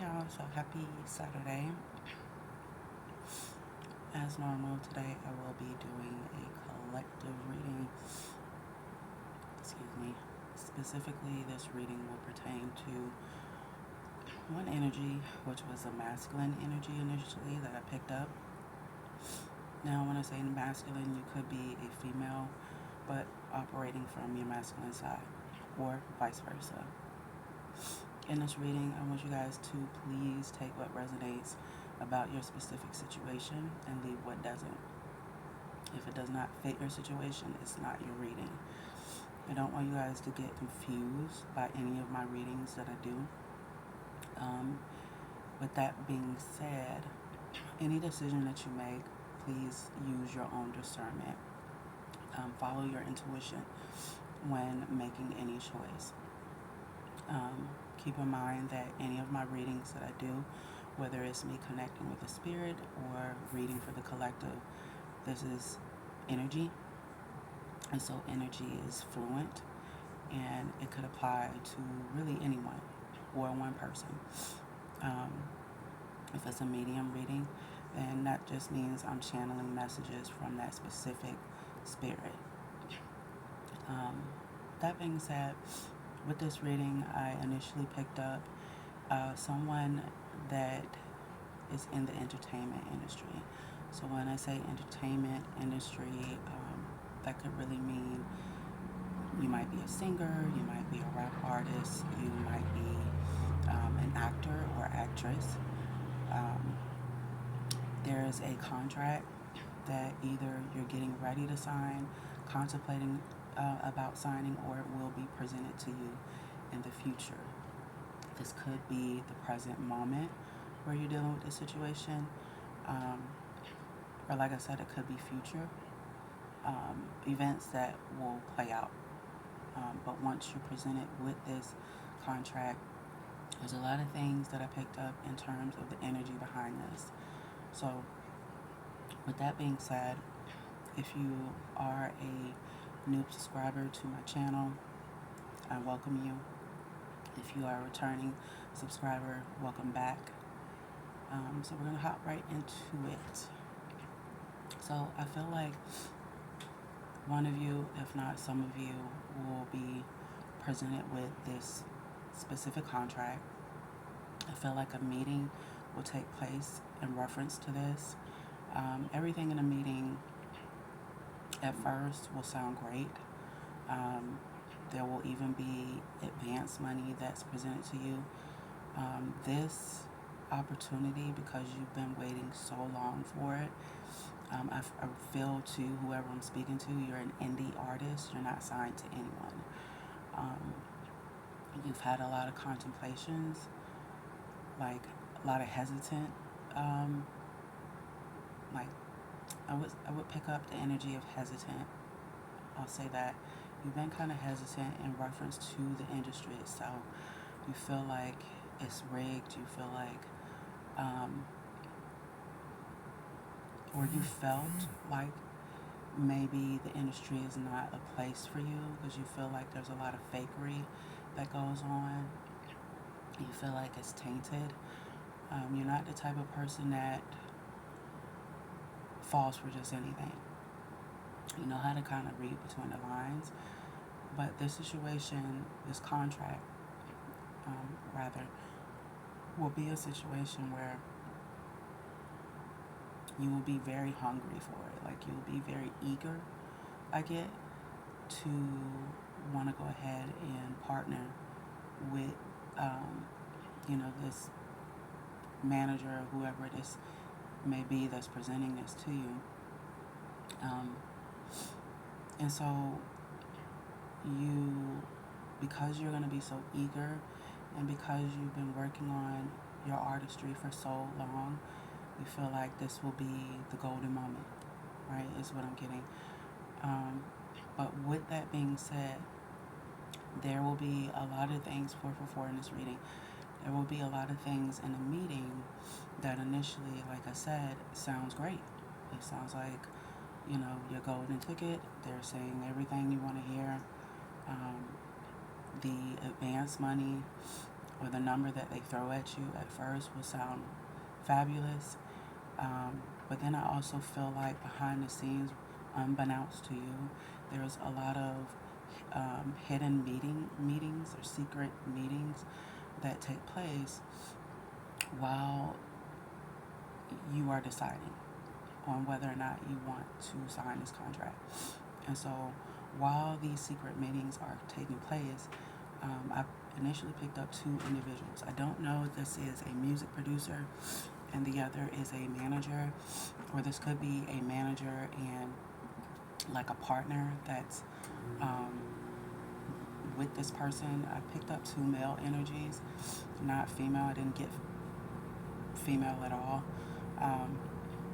y'all, so happy Saturday. As normal, today I will be doing a collective reading. Excuse me. Specifically, this reading will pertain to one energy, which was a masculine energy initially that I picked up. Now, when I say masculine, you could be a female, but operating from your masculine side, or vice versa. In this reading, I want you guys to please take what resonates about your specific situation and leave what doesn't. If it does not fit your situation, it's not your reading. I don't want you guys to get confused by any of my readings that I do. With that being said, any decision that you make, please use your own discernment. Follow your intuition when making any choice. Keep in mind that any of my readings that I do, whether it's me connecting with the spirit or reading for the collective, this is energy. And so energy is fluent, and it could apply to really anyone or one person. If it's a medium reading, then that just means I'm channeling messages from that specific spirit. That being said, with this reading, I initially picked up someone that is in the entertainment industry. So when I say entertainment industry, that could really mean you might be a singer, you might be a rap artist, you might be an actor or actress. There is a contract that either you're getting ready to sign, contemplating about signing, or it will be presented to you in the future. This could be the present moment where you're dealing with this situation, or like I said, it could be future events that will play out. But once you're presented with this contract, there's a lot of things that I picked up in terms of the energy behind this. So with that being said, if you are a new subscriber to my channel, I welcome you. If you are a returning subscriber, welcome back. So we're going to hop right into it. So I feel like one of you, if not some of you, will be presented with this specific contract. I feel like a meeting will take place in reference to this. Everything in a meeting at first will sound great. There will even be advance money that's presented to you. This opportunity, because you've been waiting so long for it, I feel to whoever I'm speaking to, you're an indie artist, you're not signed to anyone. You've had a lot of contemplations, like a lot of hesitant, like I would pick up the energy of hesitant. I'll say that you've been kind of hesitant in reference to the industry itself. You feel like it's rigged. You feel like, or you felt like maybe the industry is not a place for you because you feel like there's a lot of fakery that goes on. You feel like it's tainted. You're not the type of person that falls for just anything. You know how to kind of read between the lines. But this situation, this contract, will be a situation where you will be very hungry for it. Like, you'll be very eager, I get, to want to go ahead and partner with, this manager or whoever this may be that's presenting this to you. And so because you're going to be so eager, and because you've been working on your artistry for so long, you feel like this will be the golden moment, right, is what I'm getting. But with that being said, there will be a lot of things, 444 in this reading, there will be a lot of things in the meeting that initially, like I said, sounds great. It sounds like, your golden ticket. They're saying everything you want to hear. The advance money, or the number that they throw at you at first will sound fabulous. But then I also feel like behind the scenes, unbeknownst to you, there's a lot of hidden meetings or secret meetings that take place while you are deciding on whether or not you want to sign this contract. And so while these secret meetings are taking place, I initially picked up two individuals. I don't know if this is a music producer and the other is a manager, or this could be a manager and like a partner that's with this person. I picked up two male energies, not female. I didn't get female at all.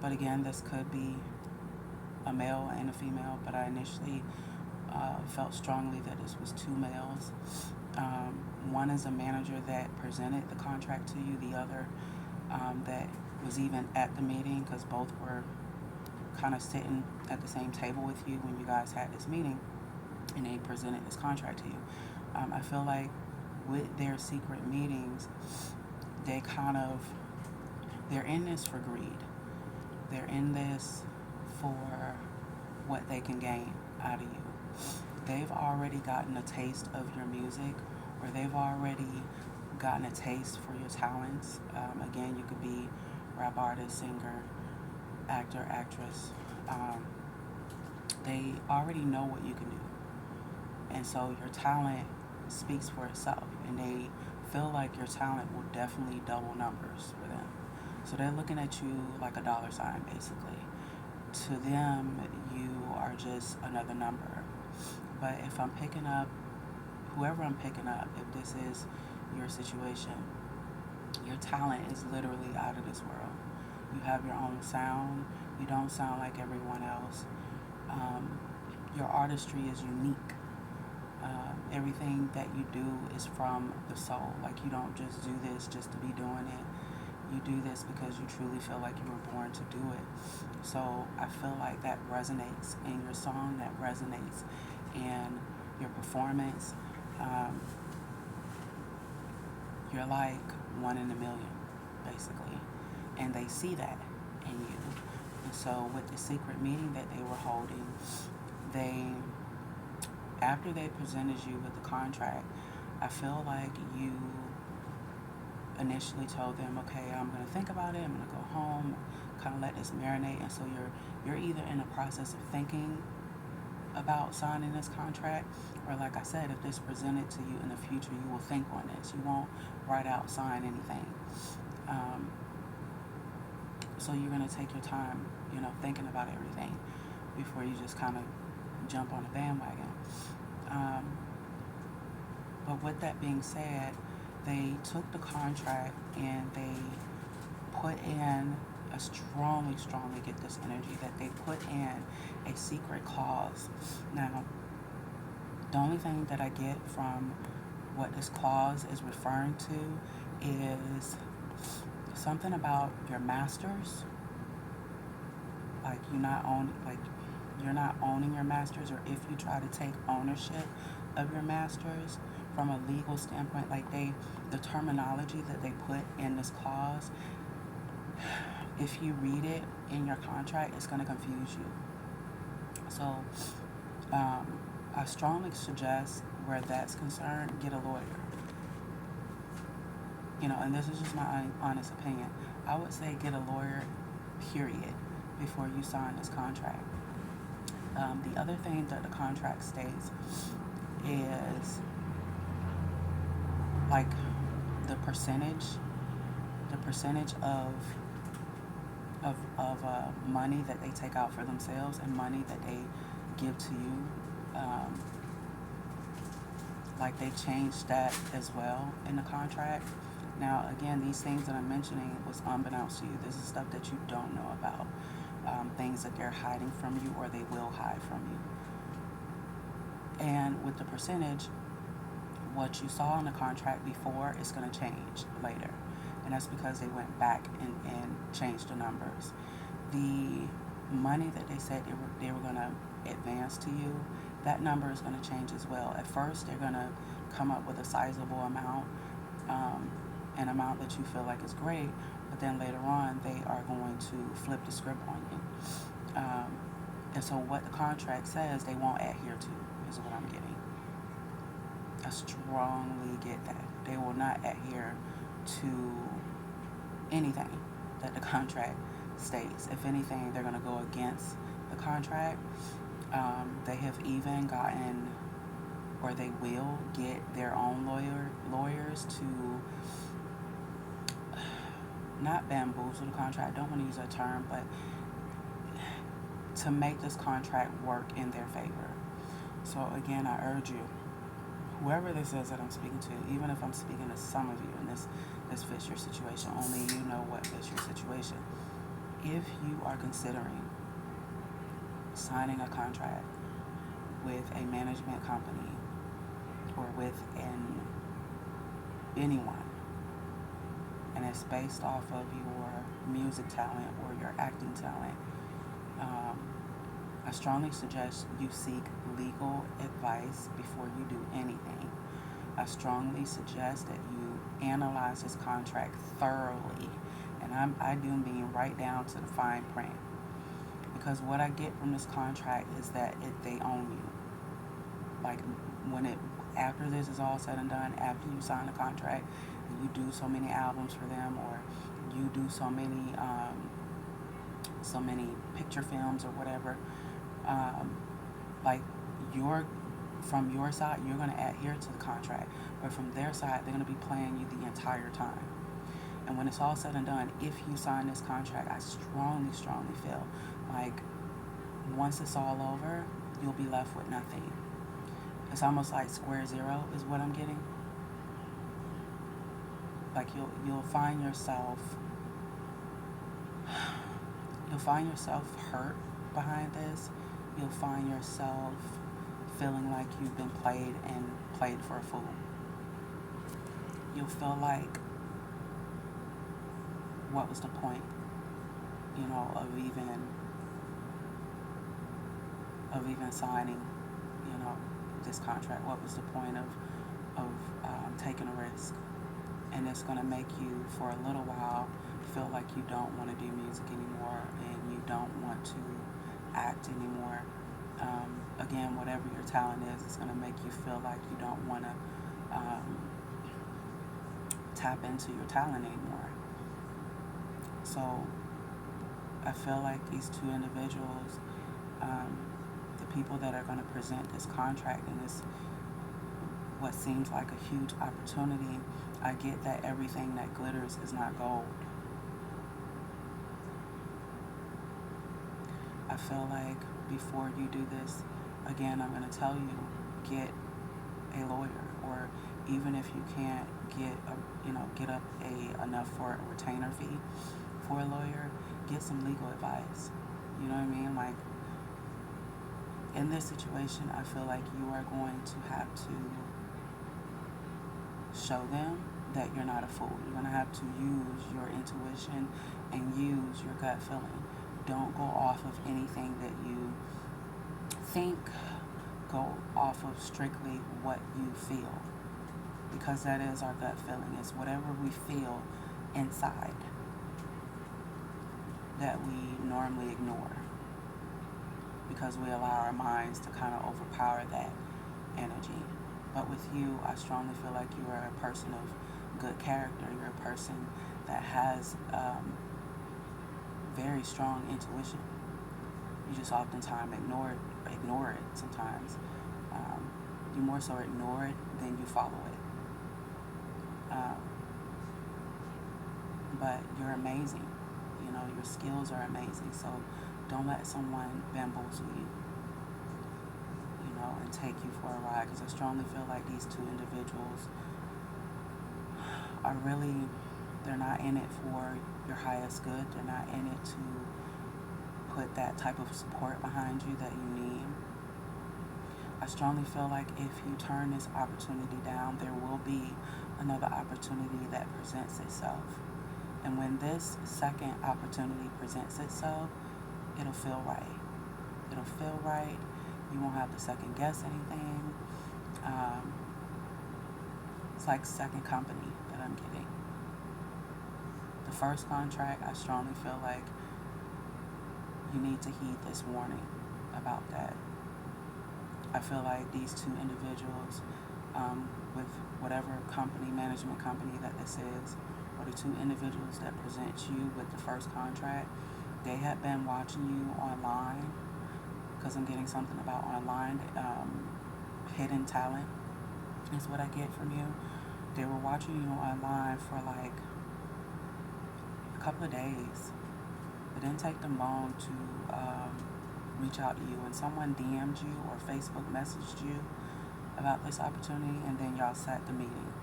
But again, this could be a male and a female, but I initially felt strongly that this was two males. One is a manager that presented the contract to you, the other that was even at the meeting, because both were kind of sitting at the same table with you when you guys had this meeting and they presented this contract to you. I feel like with their secret meetings, they're in this for greed. They're in this for what they can gain out of you. They've already gotten a taste of your music, or they've already gotten a taste for your talents. Again, you could be rap artist, singer, actor, actress. They already know what you can do. And so your talent speaks for itself, and they feel like your talent will definitely double numbers for them. So they're looking at you like a dollar sign, basically. To them, you are just another number. But if I'm picking up, whoever I'm picking up, if this is your situation, your talent is literally out of this world. You have your own sound. You don't sound like everyone else. Your artistry is unique. Everything that you do is from the soul. Like, you don't just do this just to be doing it. You do this because you truly feel like you were born to do it. So I feel like that resonates in your song, that resonates in your performance. You're like one in a million, basically. And they see that in you. And so with the secret meeting that they were holding, after they presented you with the contract, I feel like you initially told them, okay, I'm going to think about it, I'm going to go home, kind of let this marinate. And so you're either in the process of thinking about signing this contract, or like I said, if this presented to you in the future, you will think on this. You won't write out, sign anything. So you're going to take your time, thinking about everything before you just kind of jump on the bandwagon. But with that being said, they took the contract and they put in I strongly get this energy that they put in a secret clause. Now, the only thing that I get from what this clause is referring to is something about your masters. Like you're not owning your masters, or if you try to take ownership of your masters from a legal standpoint, like the terminology that they put in this clause, if you read it in your contract, it's going to confuse you. So I strongly suggest, where that's concerned, get a lawyer. And this is just my honest opinion. I would say get a lawyer, period, before you sign this contract. The other thing that the contract states is like the percentage of money that they take out for themselves and money that they give to you. Like they changed that as well in the contract. Now, again, these things that I'm mentioning was unbeknownst to you. This is stuff that you don't know about. Things that they're hiding from you, or they will hide from you. And with the percentage, what you saw in the contract before is going to change later. And that's because they went back and changed the numbers. The money that they said they were going to advance to you, that number is going to change as well. At first, they're going to come up with a sizable amount, an amount that you feel like is great, but then later on they are going to flip the script on you. And so what the contract says they won't adhere to is what I'm getting. I strongly get that. They will not adhere to anything that the contract states. If anything, they're going to go against the contract. They have even gotten, or they will get their own lawyers to not bamboozle the contract. I don't want to use that term, but to make this contract work in their favor. So again, I urge you, whoever this is that I'm speaking to, even if I'm speaking to some of you and this fits your situation, only you know what fits your situation. If you are considering signing a contract with a management company or with anyone, and it's based off of your music talent or your acting talent, I strongly suggest you seek legal advice before you do anything. I strongly suggest that you analyze this contract thoroughly, and I do mean right down to the fine print, because what I get from this contract is that they own you. Like after this is all said and done, after you sign the contract, and you do so many albums for them, or you do so many picture films or whatever, from your side, you're going to adhere to the contract, but from their side, they're going to be playing you the entire time. And when it's all said and done, if you sign this contract, I strongly feel like once it's all over, you'll be left with nothing. It's almost like square zero is what I'm getting. Like you'll find yourself hurt behind this. You'll find yourself feeling like you've been played for a fool. You'll feel like, what was the point, of even signing, this contract? What was the point of taking a risk? And it's going to make you, for a little while, feel like you don't want to do music anymore and you don't want to act anymore. Again, whatever your talent is, it's going to make you feel like you don't want to tap into your talent anymore. So I feel like these two individuals, the people that are going to present this contract and this, what seems like a huge opportunity, I get that everything that glitters is not gold. I feel like before you do this, again, I'm going to tell you, get a lawyer, or even if you can't get up enough for a retainer fee for a lawyer, get some legal advice. You know what I mean? Like, in this situation, I feel like you are going to have to show them that you're not a fool. You're going to have to use your intuition and use your gut feeling. Don't go off of anything that you think. Go off of strictly what you feel, because that is our gut feeling. It's whatever we feel inside that we normally ignore, because we allow our minds to kind of overpower that energy. But with you, I strongly feel like you are a person of good character. You're a person that has very strong intuition. You just oftentimes ignore it sometimes. You more so ignore it than you follow it. But you're amazing. Your skills are amazing. So don't let someone bamboozle you, and take you for a ride. Because I strongly feel like these two individuals are really, they're not in it for your highest good. They're not in it to put that type of support behind you that you need. I strongly feel like if you turn this opportunity down, there will be another opportunity that presents itself. And when this second opportunity presents itself, it'll feel right. It'll feel right. You won't have to second guess anything. It's like second company that I'm getting. The first contract, I strongly feel like you need to heed this warning about that. I feel like these two individuals, with whatever management company that this is, or the two individuals that present you with the first contract, they have been watching you online, because I'm getting something about online, hidden talent is what I get from you. They were watching you online for like a couple of days. It didn't take them long to reach out to you, and someone DM'd you or Facebook messaged you about this opportunity, and then y'all set the meeting.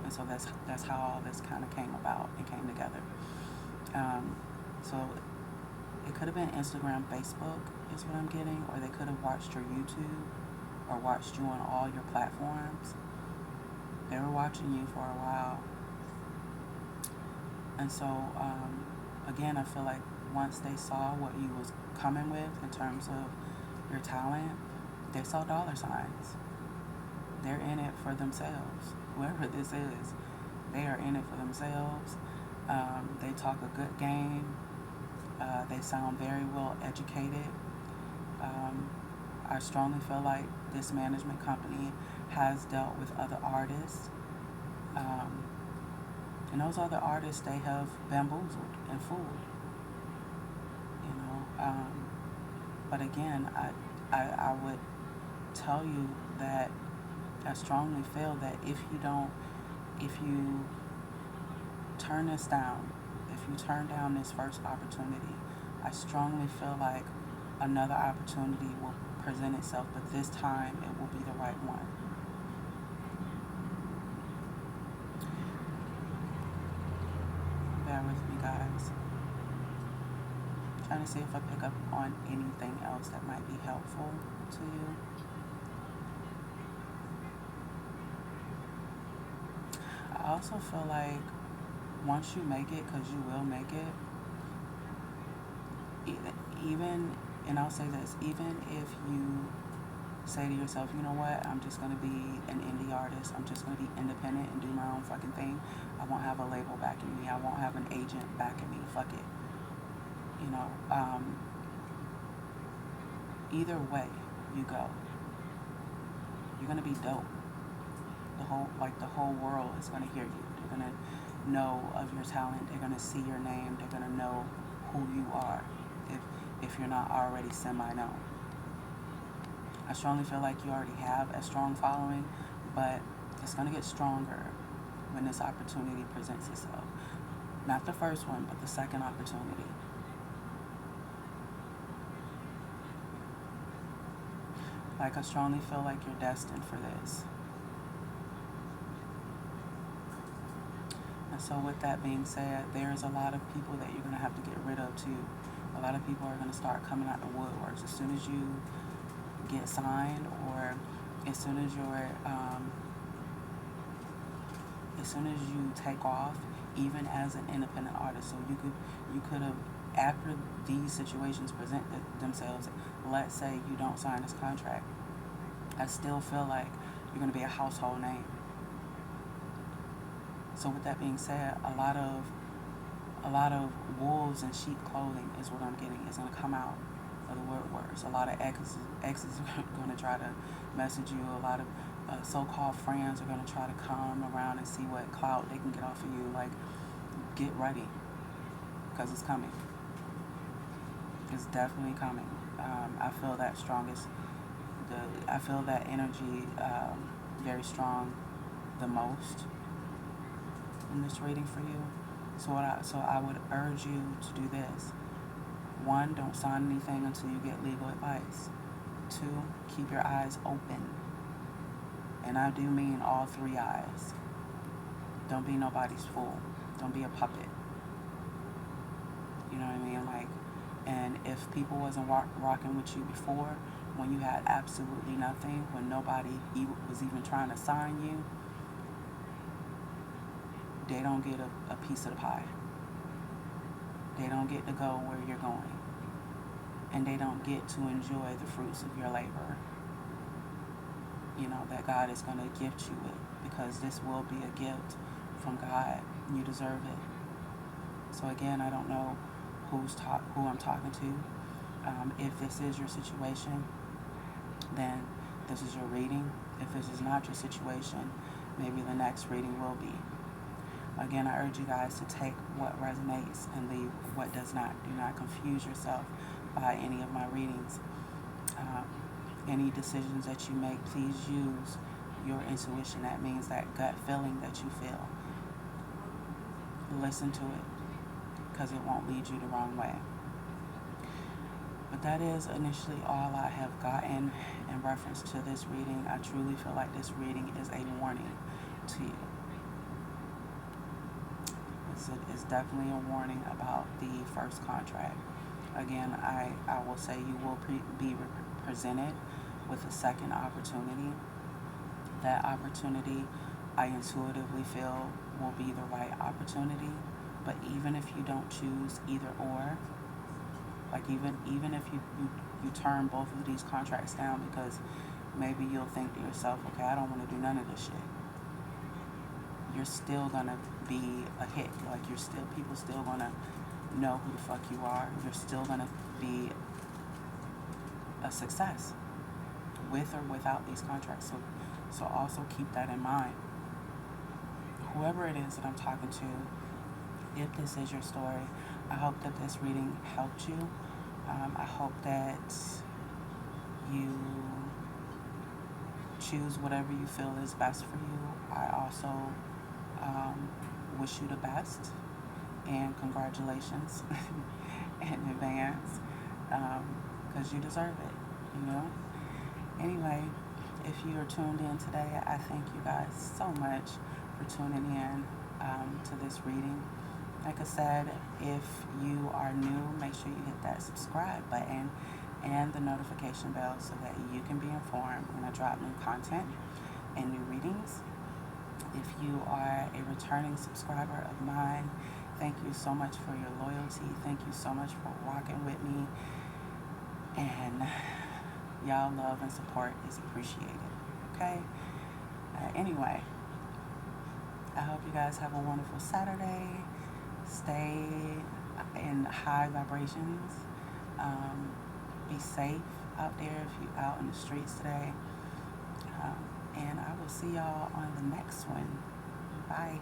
And so that's how all this kind of came about and came together. So it could have been Instagram, Facebook is what I'm getting, or they could have watched your YouTube or watched you on all your platforms. They were watching you for a while. And so, again, I feel like once they saw what you was coming with in terms of your talent, they saw dollar signs. They're in it for themselves. Whoever this is, they are in it for themselves. They talk a good game. They sound very well educated. I strongly feel like this management company has dealt with other artists. And those other artists, they have bamboozled and fooled. But again, I would tell you that I strongly feel that if you turn this down, if you turn down this first opportunity, I strongly feel like another opportunity will present itself, but this time it will be the right one. Bear with me, guys. Trying to see if I pick up on anything else that might be helpful to you. I also feel like once you make it, because you will make it, even, and I'll say this, even if you say to yourself, you know what, I'm just going to be an indie artist, I'm just going to be independent and do my own fucking thing, I won't have a label backing me, I won't have an agent backing me, fuck it. Either way you go, you're going to be dope. The whole world is going to hear you. They're going to know of your talent. They're going to see your name. They're going to know who you are if you're not already semi-known. I strongly feel like you already have a strong following, but it's going to get stronger when this opportunity presents itself. Not the first one, but the second opportunity. Like, I strongly feel like you're destined for this. And so with that being said, there's a lot of people that you're going to have to get rid of too. A lot of people are going to start coming out the woodworks as soon as you get signed, or as soon as you take off, even as an independent artist. So you could have, after these situations present themselves, let's say you don't sign this contract, I still feel like you're going to be a household name. So with that being said, a lot of wolves in sheep clothing is what I'm getting. Is going to come out of the woodworks. A lot of exes are going to try to message you. A lot of so-called friends are going to try to come around and see what clout they can get off of you. Like, get ready, because it's coming. It's definitely coming. I feel that I feel that energy very strong the most in this reading for you. So I would urge you to do this. 1, don't sign anything until you get legal advice. 2, keep your eyes open. And I do mean all 3 eyes. Don't be nobody's fool. Don't be a puppet. You know what I mean? Like, and if people wasn't rocking with you before, when you had absolutely nothing, when nobody was even trying to sign you, they don't get a piece of the pie. They don't get to go where you're going. And they don't get to enjoy the fruits of your labor, that God is going to gift you with, because this will be a gift from God. You deserve it. So again, I don't know who I'm talking to. If this is your situation, then this is your reading. If this is not your situation, maybe the next reading will be. Again, I urge you guys to take what resonates and leave what does not. Do not confuse yourself by any of my readings. Any decisions that you make, please use your intuition. That means that gut feeling that you feel. Listen to it, because it won't lead you the wrong way. But that is initially all I have gotten in reference to this reading. I truly feel like this reading is a warning to you. It's definitely a warning about the first contract. Again, I will say you will be presented with a second opportunity. That opportunity, I intuitively feel, will be the right opportunity. But even if you don't choose either or, like even if you turn both of these contracts down, because maybe you'll think to yourself, okay, I don't want to do none of this shit, you're still gonna be a hit. Like people still gonna know who the fuck you are. You're still gonna be a success with or without these contracts. So also keep that in mind. Whoever it is that I'm talking to, if this is your story, I hope that this reading helped you. I hope that you choose whatever you feel is best for you. I also wish you the best and congratulations in advance, because you deserve it, Anyway, if you are tuned in today, I thank you guys so much for tuning in to this reading. Like I said, if you are new, make sure you hit that subscribe button and the notification bell so that you can be informed when I drop new content and new readings. If you are a returning subscriber of mine, thank you so much for your loyalty. Thank you so much for rocking with me. And y'all love and support is appreciated. Okay? Anyway, I hope you guys have a wonderful Saturday. Stay in high vibrations. Be safe out there if you're out in the streets today. And I will see y'all on the next one. Bye.